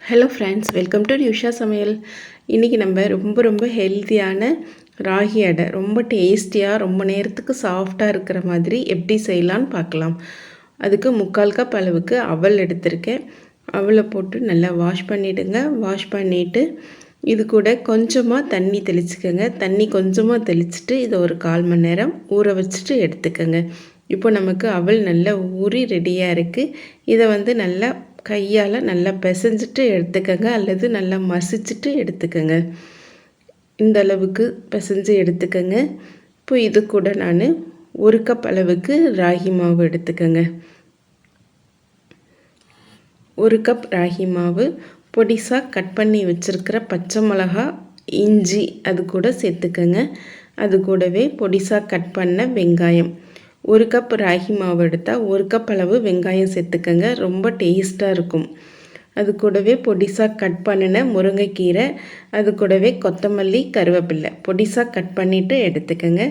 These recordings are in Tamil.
ஹலோ ஃப்ரெண்ட்ஸ், வெல்கம் டு நியூஷா சமையல். இன்றைக்கி நம்ம ரொம்ப ஹெல்த்தியான ராகி அடை ரொம்ப டேஸ்டியாக ரொம்ப நேரத்துக்கு சாஃப்டாக இருக்கிற மாதிரி எப்படி செய்யலான்னு பார்க்கலாம். அதுக்கு 3/4 கப் அளவுக்கு அவல் எடுத்திருக்கேன். அவலை போட்டு நல்லா வாஷ் பண்ணிவிடுங்க. வாஷ் பண்ணிவிட்டு இது கூட கொஞ்சமாக தண்ணி தெளிச்சுக்கோங்க. தண்ணி கொஞ்சமாக தெளிச்சுட்டு இதை ஒரு 1/4 மணி நேரம் ஊற வச்சுட்டு எடுத்துக்கோங்க. இப்போ நமக்கு அவல் நல்லா ஊறி ரெடியாக இருக்குது. இதை நல்லா கையால் நல்லா பிசைஞ்சிட்டு எடுத்துக்கோங்க, அல்லது நல்லா மசிச்சுட்டு எடுத்துக்கோங்க. இந்த அளவுக்கு பிசைஞ்சு எடுத்துக்கோங்க. இப்போ இது கூட நான் 1 கப் அளவுக்கு ராகி மாவு எடுத்துக்கோங்க. 1 கப் ராகி மாவு, பொடிசாக கட் பண்ணி வச்சுருக்கிற பச்சை மிளகா, இஞ்சி அது கூட சேர்த்துக்கோங்க. அது கூடவே பொடிசாக கட் பண்ண வெங்காயம். 1 கப் ராகி மாவு எடுத்தால் 1 கப் அளவு வெங்காயம் சேர்த்துக்கங்க, ரொம்ப டேஸ்ட்டாக இருக்கும். அது கூடவே பொடிசாக கட் பண்ணின முருங்கைக்கீரை, அது கூடவே கொத்தமல்லி, கருவேப்பில்லை பொடிசாக கட் பண்ணிவிட்டு எடுத்துக்கோங்க.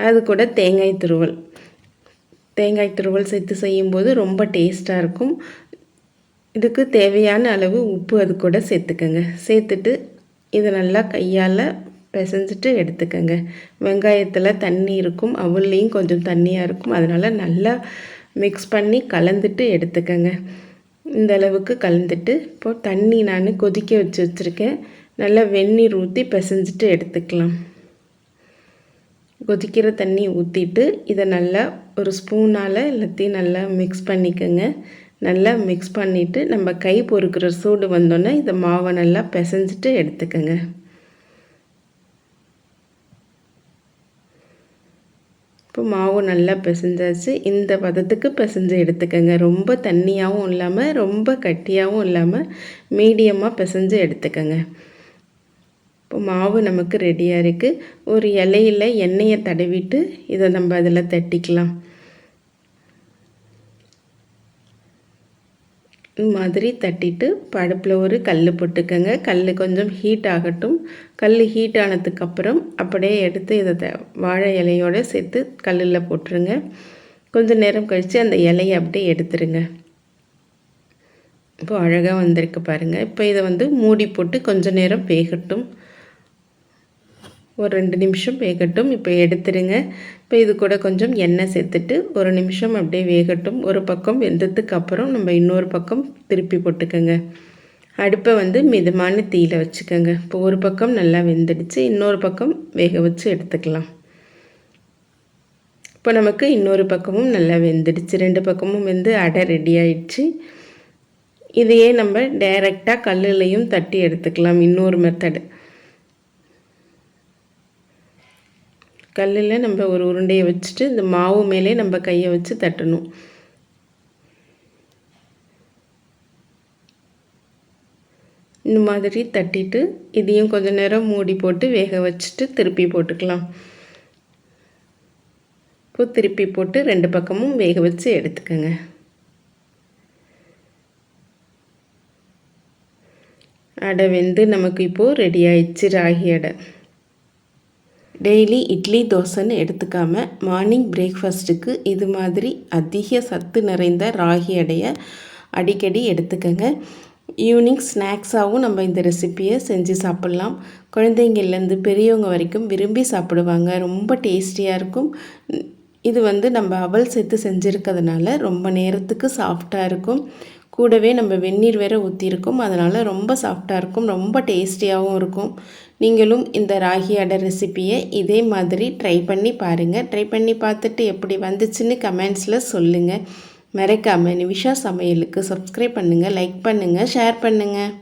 அது கூட தேங்காய் துருவல் சேர்த்து செய்யும்போது ரொம்ப டேஸ்ட்டாக இருக்கும். இதுக்கு தேவையான அளவு உப்பு அது கூட சேர்த்துக்கோங்க. சேர்த்துட்டு இதை நல்லா கையால் பிசைஞ்சிட்டு எடுத்துக்கோங்க. வெங்காயத்தில் தண்ணி இருக்கும், அவல்லையும் கொஞ்சம் தண்ணியாக இருக்கும். அதனால் நல்லா மிக்ஸ் பண்ணி கலந்துட்டு எடுத்துக்கோங்க. இந்த அளவுக்கு கலந்துட்டு இப்போது தண்ணி நான் கொதிக்க வச்சுருக்கேன். நல்லா வெந்நீர் ஊற்றி பிசைஞ்சிட்டு எடுத்துக்கலாம். கொதிக்கிற தண்ணி ஊற்றிட்டு இதை நல்லா ஒரு ஸ்பூனால் எல்லாத்தையும் நல்லா மிக்ஸ் பண்ணிக்கோங்க. நல்லா மிக்ஸ் பண்ணிவிட்டு நம்ம கை பொறுக்கிற சூடு வந்தோன்னே இதை மாவை நல்லா பிசைஞ்சிட்டு எடுத்துக்கோங்க. இப்போ மாவு நல்லா பிசைஞ்சாச்சு. இந்த பதத்துக்கு பிசைஞ்சு எடுத்துக்கோங்க. ரொம்ப தண்ணியாகவும் இல்லாமல் ரொம்ப கட்டியாகவும் இல்லாமல் மீடியமாக பிசைஞ்சு எடுத்துக்கோங்க. இப்போ மாவு நமக்கு ரெடியாக இருக்குது. ஒரு இலையில் எண்ணெயை தடவிட்டு இதை நம்ம அதில் தட்டிக்கலாம். இந்த மாதிரி தட்டிட்டு அடுப்பில் ஒரு கல் போட்டுக்கோங்க. கல் கொஞ்சம் ஹீட் ஆகட்டும். கல் ஹீட் ஆனதுக்கப்புறம் அப்படியே எடுத்து இதை வாழை இலையோடு சேர்த்து கல்லில் போட்டுருங்க. கொஞ்சம் நேரம் கழித்து அந்த இலையை அப்படியே எடுத்துருங்க. இப்போ அழகாக வந்திருக்கு பாருங்கள். இப்போ இதை மூடி போட்டு கொஞ்சம் நேரம் வேகட்டும். ஒரு 2 நிமிஷம் வேகட்டும். இப்போ எடுத்துருங்க. இப்போ இது கூட கொஞ்சம் எண்ணெய் சேர்த்துட்டு ஒரு நிமிஷம் அப்படியே வேகட்டும். ஒரு பக்கம் வெந்ததுக்கு அப்புறம் நம்ம இன்னொரு பக்கம் திருப்பி போட்டுக்கோங்க. அடுப்பை மிதமான தீயில் வச்சுக்கோங்க. இப்போ ஒரு பக்கம் நல்லா வெந்துடுச்சு, இன்னொரு பக்கம் வேக வச்சு எடுத்துக்கலாம். இப்போ நமக்கு இன்னொரு பக்கமும் நல்லா வெந்துடுச்சு. 2 பக்கமும் அடை ரெடி ஆயிடுச்சு. இதையே நம்ம டைரெக்டாக கல்லுலையும் தட்டி எடுத்துக்கலாம். இன்னொரு மெத்தடு, கல்லில் நம்ம ஒரு உருண்டையை வச்சுட்டு இந்த மாவு மேலே நம்ம கையை வச்சு தட்டணும். இந்த மாதிரி தட்டிட்டு இதையும் கொஞ்சம் நேரம் மூடி போட்டு வேக வச்சுட்டு திருப்பி போட்டுக்கலாம். இப்போ திருப்பி போட்டு 2 பக்கமும் வேக வச்சு எடுத்துக்கோங்க. அடை வெந்து நமக்கு இப்போது ரெடி ஆயிடுச்சு ராகி அடை. டெய்லி இட்லி தோசைன்னு எடுத்துக்காமல் மார்னிங் பிரேக்ஃபாஸ்ட்டுக்கு இது மாதிரி அதிக சத்து நிறைந்த ராகி அடையை அடிக்கடி எடுத்துக்கோங்க. ஈவினிங் ஸ்நாக்ஸாகவும் நம்ம இந்த ரெசிப்பியை செஞ்சு சாப்பிட்லாம். குழந்தைங்கள்லேருந்து பெரியவங்க வரைக்கும் விரும்பி சாப்பிடுவாங்க. ரொம்ப டேஸ்டியாக இருக்கும். இது நம்ம அவல் சேர்த்து செஞ்சுருக்கிறதுனால ரொம்ப நேரத்துக்கு சாஃப்டாக இருக்கும். கூடவே நம்ம வெந்நீர் வேறு ஊற்றிருக்கோம், அதனால் ரொம்ப சாஃப்டாக இருக்கும், ரொம்ப டேஸ்டியாகவும் இருக்கும். நீங்களும் இந்த ராகி அடை ரெசிப்பியை இதே மாதிரி ட்ரை பண்ணி பாருங்கள். ட்ரை பண்ணி பார்த்துட்டு எப்படி வந்துச்சுன்னு கமெண்ட்ஸில் சொல்லுங்கள். மறக்காமல் நிமிஷா சமையலுக்கு சப்ஸ்கிரைப் பண்ணுங்கள், லைக் பண்ணுங்கள், ஷேர் பண்ணுங்கள்.